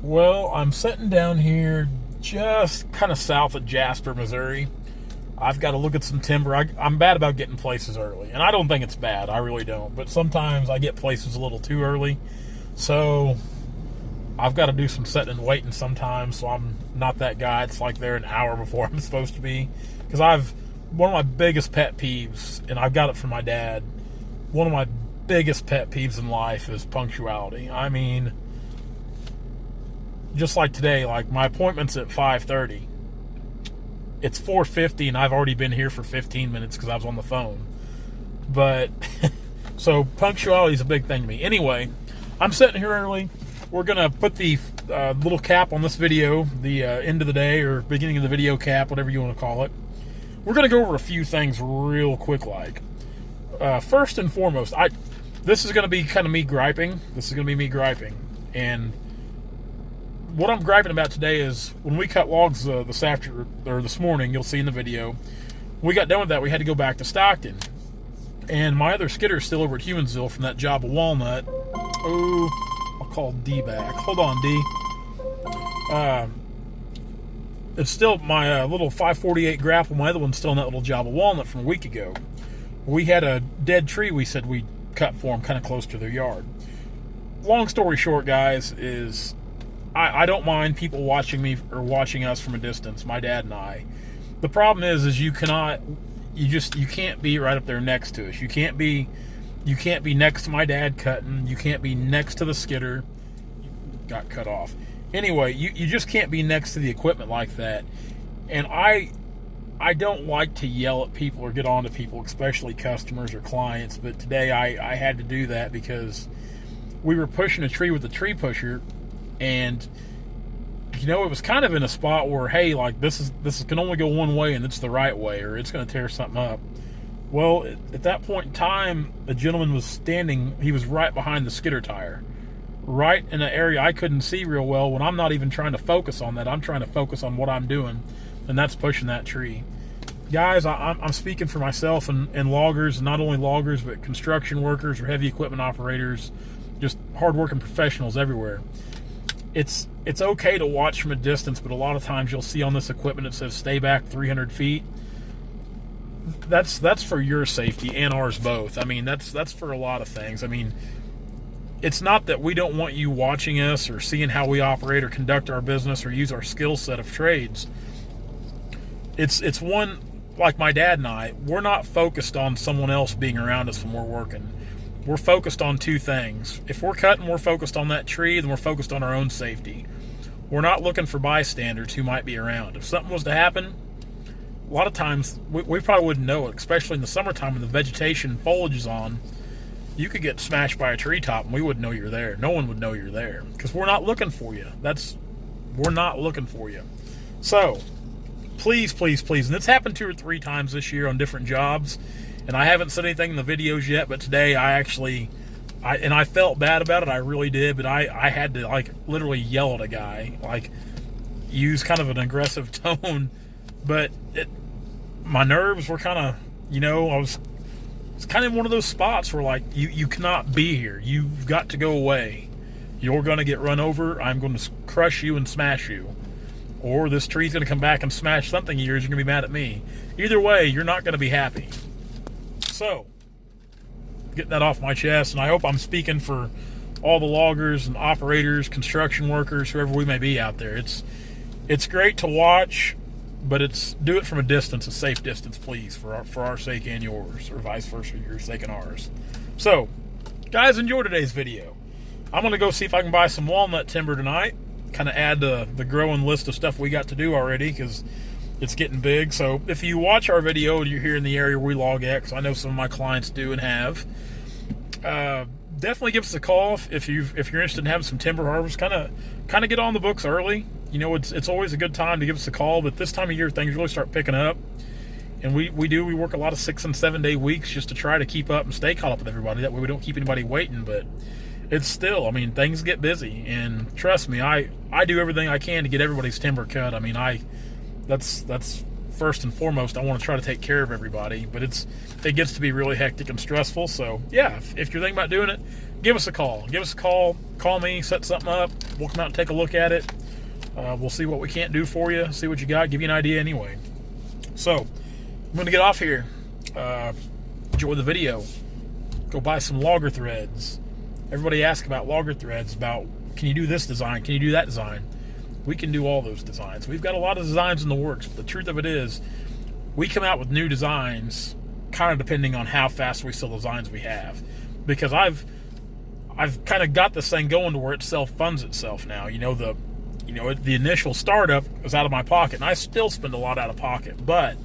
Well, I'm sitting down here just kind of south of Jasper, Missouri. I've got to look at some timber. I'm bad about getting places early, and I don't think it's bad. I really don't. But sometimes I get places a little too early. So I've got to do some sitting and waiting sometimes, so I'm not that guy. It's like they're an hour before I'm supposed to be. Because one of my biggest pet peeves, and I've got it from my dad, one of my biggest pet peeves in life is punctuality. I mean, just like today, like my appointment's at 5:30. It's 4:50 and I've already been here for 15 minutes because I was on the phone. But so punctuality is a big thing to me. Anyway, I'm sitting here early. We're gonna put the little cap on this video, the end of the day or beginning of the video cap, whatever you want to call it. We're gonna go over a few things real quick. Like first and foremost, this is gonna be kind of me griping. And what I'm griping about today is when we cut logs this morning, you'll see in the video, we got done with that, we had to go back to Stockton. And my other skidder is still over at Humansville from that job of Walnut. Oh, I'll call D back. Hold on, D. It's still my little 548 grapple. My other one's still in that little job of Walnut from a week ago. We had a dead tree we said we'd cut for them kind of close to their yard. Long story short, guys, is I don't mind people watching me or watching us from a distance, my dad and I. The problem is you can't be right up there next to us. You can't be next to my dad cutting. You can't be next to the skidder. Got cut off. Anyway, you just can't be next to the equipment like that. And I don't like to yell at people or get on to people, especially customers or clients, but today I had to do that because we were pushing a tree with the tree pusher. And it was kind of in a spot where, hey, like this can only go one way and it's the right way, or it's going to tear something up. Well, at that point in time, a gentleman was standing. He was right behind the skidder tire, right in an area I couldn't see real well. When I'm not even trying to focus on that, I'm trying to focus on what I'm doing, and that's pushing that tree. Guys, I'm speaking for myself and loggers, not only loggers, but construction workers or heavy equipment operators, just hardworking professionals everywhere. It's okay to watch from a distance, but a lot of times you'll see on this equipment it says stay back 300 feet. That's for your safety and ours both. I mean, that's for a lot of things. I mean, it's not that we don't want you watching us or seeing how we operate or conduct our business or use our skill set of trades. It's one, like my dad and I, we're not focused on someone else being around us when we're working. We're focused on two things. If we're cutting, we're focused on that tree, then we're focused on our own safety. We're not looking for bystanders who might be around. If something was to happen, a lot of times we probably wouldn't know it, especially in the summertime when the vegetation foliage is on. You could get smashed by a treetop and we wouldn't know you're there. No one would know you're there because we're not looking for you. We're not looking for you. So please, please, please, and it's happened 2 or 3 times this year on different jobs. And I haven't said anything in the videos yet, but today I felt bad about it. I really did, but I had to like literally yell at a guy, like use kind of an aggressive tone. But my nerves were kind of, it's kind of one of those spots where like you cannot be here. You've got to go away. You're going to get run over. I'm going to crush you and smash you. Or this tree's going to come back and smash something of yours. You're going to be mad at me. Either way, you're not going to be happy. So, getting that off my chest, and I hope I'm speaking for all the loggers and operators, construction workers, whoever we may be out there. It's great to watch, but do it from a distance, a safe distance, please, for our sake and yours, or vice versa, your sake and ours. So, guys, enjoy today's video. I'm going to go see if I can buy some walnut timber tonight, kind of add to the growing list of stuff we got to do already, because it's getting big. So if you watch our video and you're here in the area where we log at, because I know some of my clients do and have, definitely give us a call if you're interested in having some timber harvest. Kind of get on the books early. It's always a good time to give us a call, but this time of year things really start picking up, and we work a lot of 6 and 7 day weeks just to try to keep up and stay caught up with everybody. That way we don't keep anybody waiting. But it's still, I mean, things get busy, and trust me, I do everything I can to get everybody's timber cut. I mean, that's first and foremost, I want to try to take care of everybody, but it gets to be really hectic and stressful. So yeah, if you're thinking about doing it, give us a call. Call me, set something up. We'll come out and take a look at it. We'll see what we can't do for you, see what you got, give you an idea anyway. So I'm going to get off here. Enjoy the video. Go buy some logger threads. Everybody asks about logger threads, about can you do this design, can you do that design? We can do all those designs. We've got a lot of designs in the works, but the truth of it is we come out with new designs kind of depending on how fast we sell designs we have. Because I've kind of got this thing going to where it self-funds itself now. The initial startup was out of my pocket, and I still spend a lot out of pocket. But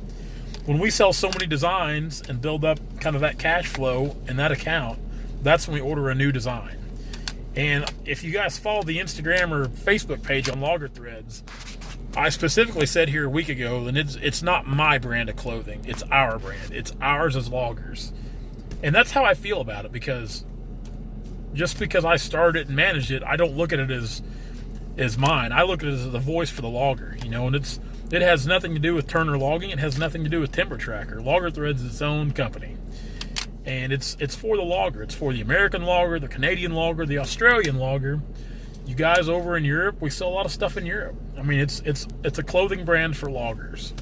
when we sell so many designs and build up kind of that cash flow in that account, that's when we order a new design. And if you guys follow the Instagram or Facebook page on Logger Threads, I specifically said here a week ago that it's not my brand of clothing. It's our brand. It's ours as loggers. And that's how I feel about it, because just because I started it and managed it, I don't look at it as mine. I look at it as the voice for the logger, and it has nothing to do with Turner Logging. It has nothing to do with Timber Tracker. Logger Threads is its own company. And it's for the logger. It's for the American logger, the Canadian logger, the Australian logger. You guys over in Europe, we sell a lot of stuff in Europe. I mean, it's a clothing brand for loggers.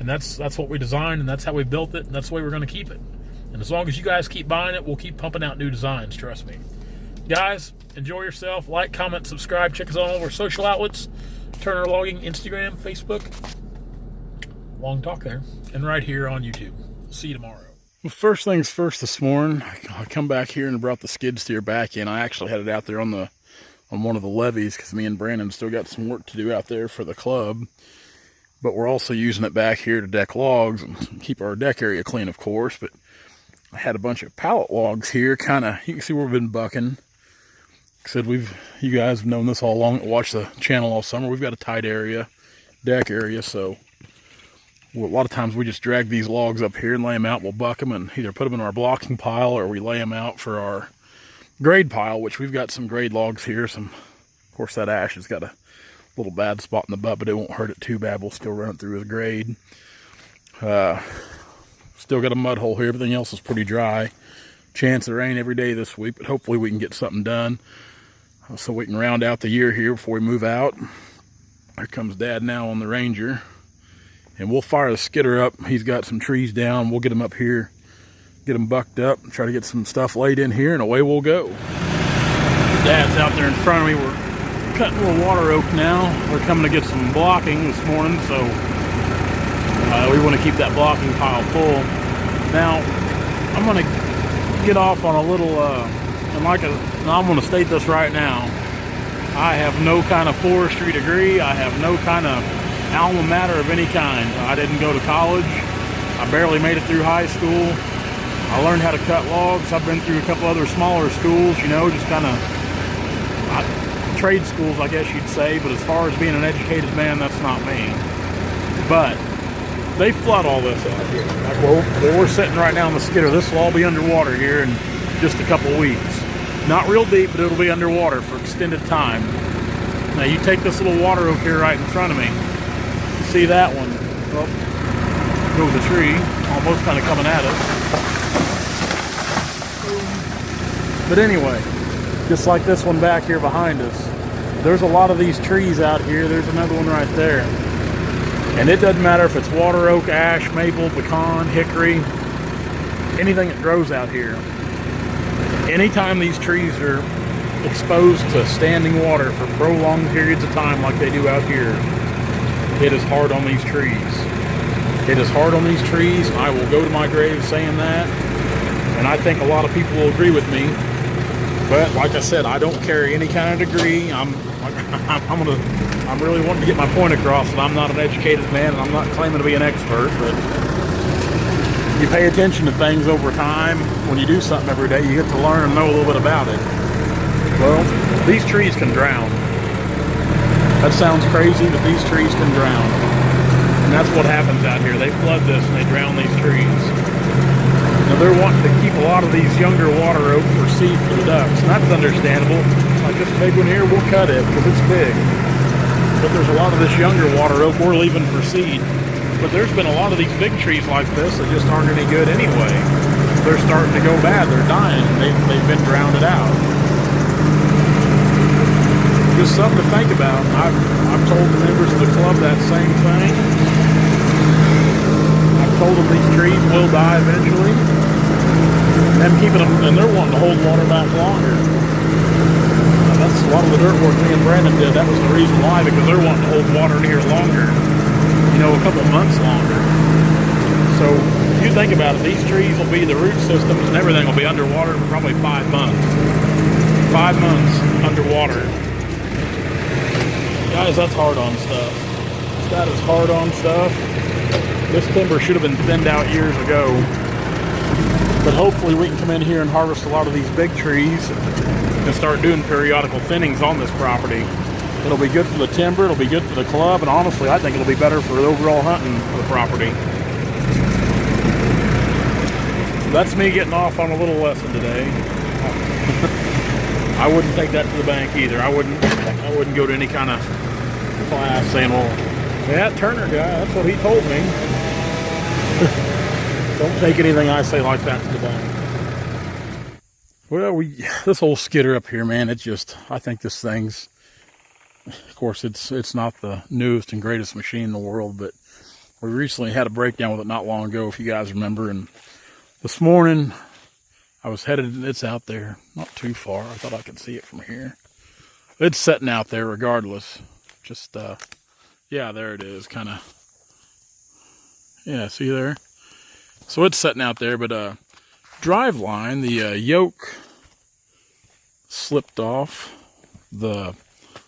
And that's what we designed, and that's how we built it, and that's the way we're going to keep it. And as long as you guys keep buying it, we'll keep pumping out new designs, trust me. Guys, enjoy yourself. Like, comment, subscribe. Check us out on all our social outlets. Turner Logging, Instagram, Facebook. Long talk there. And right here on YouTube. See you tomorrow. Well, first things first this morning, I come back here and brought the skid steer back in. I actually had it out there on one of the levees because me and Brandon still got some work to do out there for the club. But we're also using it back here to deck logs and keep our deck area clean, of course. But I had a bunch of pallet logs here, you can see where we've been bucking. Like I said, you guys have known this all along, watched the channel all summer. We've got a tight area, deck area, so a lot of times we just drag these logs up here and lay them out. We'll buck them and either put them in our blocking pile, or we lay them out for our grade pile, which we've got some grade logs here. Of course, that ash has got a little bad spot in the butt, but it won't hurt it too bad. We'll still run it through with grade. Still got a mud hole here. Everything else is pretty dry. Chance of rain every day this week, but hopefully we can get something done so we can round out the year here before we move out. Here comes Dad now on the Ranger. And we'll fire the skidder up. He's got some trees down. We'll get them up here, get them bucked up, try to get some stuff laid in here, and away we'll go. Dad's out there in front of me. We're cutting a little water oak now. We're coming to get some blocking this morning, so we want to keep that blocking pile full. Now, I'm going to get off on a little, I'm going to state this right now. I have no kind of forestry degree. I have no kind of alma mater of any kind. I didn't go to college. I barely made it through high school. I learned how to cut logs. I've been through a couple other smaller schools, just kind of trade schools, I guess you'd say. But as far as being an educated man, that's not me. But they flood all this out here. Like where we're sitting right now on the skidder, this will all be underwater here in just a couple weeks. Not real deep, but it'll be underwater for extended time. Now you take this little water oak here right in front of me. See that one? Well, goes a tree, almost kind of coming at us. But anyway, just like this one back here behind us, there's a lot of these trees out here. There's another one right there. And it doesn't matter if it's water oak, ash, maple, pecan, hickory, anything that grows out here. Anytime these trees are exposed to standing water for prolonged periods of time like they do out here, it is hard on these trees. It is hard on these trees. I will go to my grave saying that. And I think a lot of people will agree with me. But like I said, I don't carry any kind of degree. I'm really wanting to get my point across that I'm not an educated man, and I'm not claiming to be an expert, but you pay attention to things over time. When you do something every day, you get to learn and know a little bit about it. Well, these trees can drown. That sounds crazy, but these trees can drown. And that's what happens out here. They flood this and they drown these trees. Now they're wanting to keep a lot of these younger water oak for seed for the ducks, and that's understandable. Like this big one here, we'll cut it because it's big. But there's a lot of this younger water oak we're leaving for seed. But there's been a lot of these big trees like this that just aren't any good anyway. They're starting to go bad. They're dying. They've been drowned out. Just something to think about. I've told the members of the club that same thing. I've told them these trees will die eventually. Them keeping them, and they're wanting to hold water back longer. That's a lot of the dirt work me and Brandon did. That was the reason why, because they're wanting to hold water in here longer. You know, a couple months longer. So you think about it, these trees will be, the root systems and everything will be underwater for probably 5 months. 5 months underwater. Guys, that's hard on stuff. That is hard on stuff. This timber should have been thinned out years ago. But hopefully we can come in here and harvest a lot of these big trees and start doing periodical thinnings on this property. It'll be good for the timber, it'll be good for the club, and honestly, I think it'll be better for the overall hunting of the property. So that's me getting off on a little lesson today. I wouldn't take that to the bank either. I wouldn't go to any kind of class saying, well, that Turner guy, that's what he told me. Don't take anything I say like that to the bank. Well, this whole skidder up here, man, I think this thing's, of course, it's not the newest and greatest machine in the world, but we recently had a breakdown with it not long ago, if you guys remember, and this morning I was headed, it's out there, not too far. I thought I could see it from here. It's sitting out there regardless. Just, yeah, there it is, kind of. Yeah, see there? So it's sitting out there, but drive line, the yoke slipped off the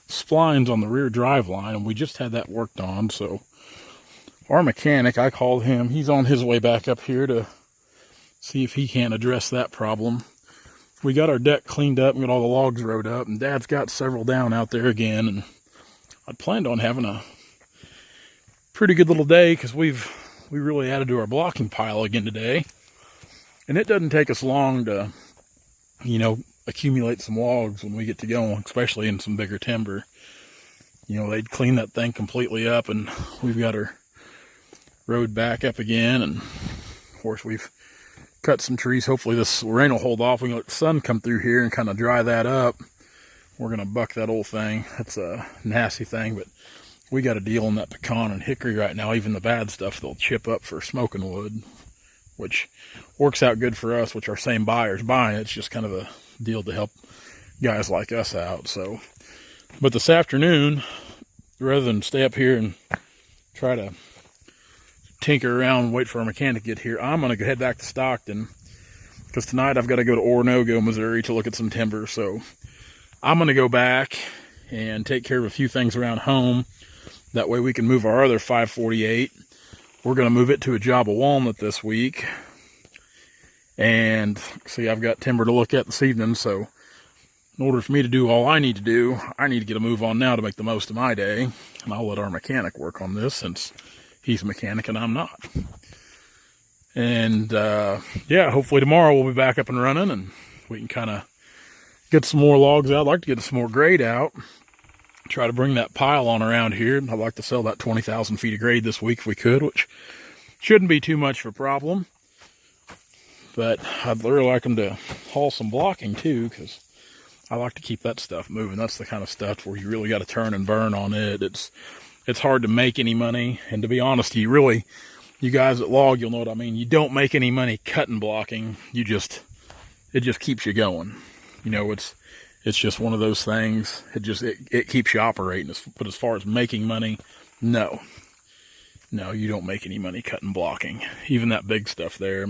splines on the rear drive line, and we just had that worked on. So our mechanic, I called him, he's on his way back up here to see if he can't address that problem. We got our deck cleaned up and got all the logs rode up, and Dad's got several down out there again, and I planned on having a pretty good little day because we really added to our blocking pile again today. And it doesn't take us long to, you know, accumulate some logs when we get to going, especially in some bigger timber. You know, they'd clean that thing completely up, and we've got her rode back up again. And of course, we've cut some trees. Hopefully this rain will hold off. We can let the sun come through here and kind of dry that up. We're going to buck that old thing. It's a nasty thing, but we got a deal on that pecan and hickory right now. Even the bad stuff, they'll chip up for smoking wood, which works out good for us, which our same buyer's buying. It's just kind of a deal to help guys like us out. So, but this afternoon, rather than stay up here and try to tinker around and wait for our mechanic to get here, I'm going to head back to Stockton, because tonight I've got to go to Oronogo, Missouri to look at some timber. So I'm going to go back and take care of a few things around home. That way we can move our other 548. We're going to move it to a job of walnut this week. And see, I've got timber to look at this evening, so in order for me to do all I need to do, I need to get a move on now to make the most of my day. And I'll let our mechanic work on this, since he's a mechanic and I'm not. And yeah, hopefully tomorrow we'll be back up and running, and we can kind of get some more logs out. I'd like to get some more grade out. Try to bring that pile on around here. I'd like to sell that 20,000 feet of grade this week if we could, which shouldn't be too much of a problem. But I'd really like them to haul some blocking too, because I like to keep that stuff moving. That's the kind of stuff where you really got to turn and burn on it. It's hard to make any money, and to be honest, you guys that log, you'll know what I mean. You don't make any money cutting blocking. It just keeps you going. You know, it's just one of those things. It keeps you operating. But as far as making money, no, you don't make any money cutting blocking. Even that big stuff there.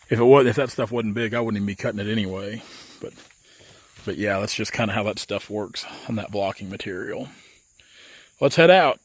If that stuff wasn't big, I wouldn't even be cutting it anyway. But yeah, that's just kind of how that stuff works on that blocking material. Let's head out.